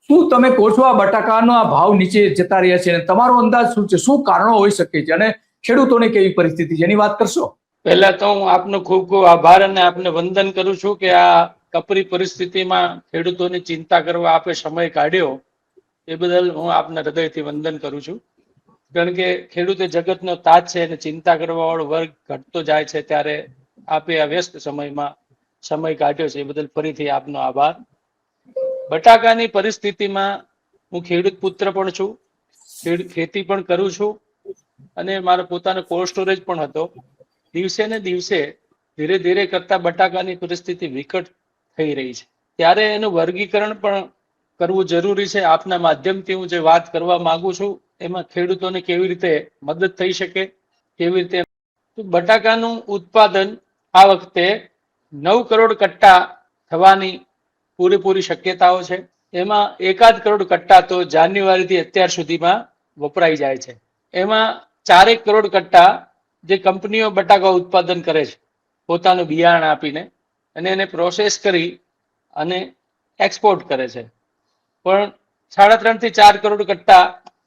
શું તમે કહો છો આ બટાકાનો આ ભાવ નીચે જતા રહ્યા છે અને તમારો અંદાજ શું છે, શું કારણો હોઈ શકે છે અને ખેડૂતોની કેવી પરિસ્થિતિ છે એની વાત કરશો? પહેલા તો હું આપનો ખૂબ ખૂબ આભાર અને આપને વંદન કરું છું કે આ કપરી પરિસ્થિતિમાં ખેડૂતોની ચિંતા કરવા આપે સમય કાઢ્યો એ બદલ હું આપના હૃદયથી વંદન કરું છું. કારણ કે ખેડૂત એ જગતનો તાજ છે અને ચિંતા કરવા વાળો વર્ગ ઘટતો જાય છે, ત્યારે આપે આ વ્યસ્ત સમયમાં સમય કાઢ્યો છે એ બદલ ફરીથી આપનો આભાર. બટાકાની પરિસ્થિતિમાં હું ખેડૂત પુત્ર પણ છું, ખેતી પણ કરું છું અને મારો પોતાનો કોલ્ડ સ્ટોરેજ પણ હતો. દિવસે ને દિવસે ધીરે ધીરે કરતા બટાકાની પરિસ્થિતિ વિકટ થઈ રહી છે, ત્યારે એનું વર્ગીકરણ પણ કરવું જરૂરી છે. આપના માધ્યમથી હું જે વાત કરવા માંગુ છું એમાં ખેડૂતોને કેવી રીતે મદદ થઈ શકે, કેવી રીતે. બટાકાનું ઉત્પાદન આ વખતે 9 કરોડ કટ્ટા થવાની પૂરેપૂરી શક્યતાઓ છે. એમાં 1 કરોડ કટ્ટા તો જાન્યુઆરીથી અત્યાર સુધીમાં વપરાઈ જાય છે. એમાં 4 કરોડ કટ્ટા જે કંપનીઓ બટાકા ઉત્પાદન કરે છે પોતાનું બિયારણ આપીને અને એને પ્રોસેસ કરી અને એક્સપોર્ટ કરે છે. પણ 3.5 થી 4 કરોડ કટ્ટા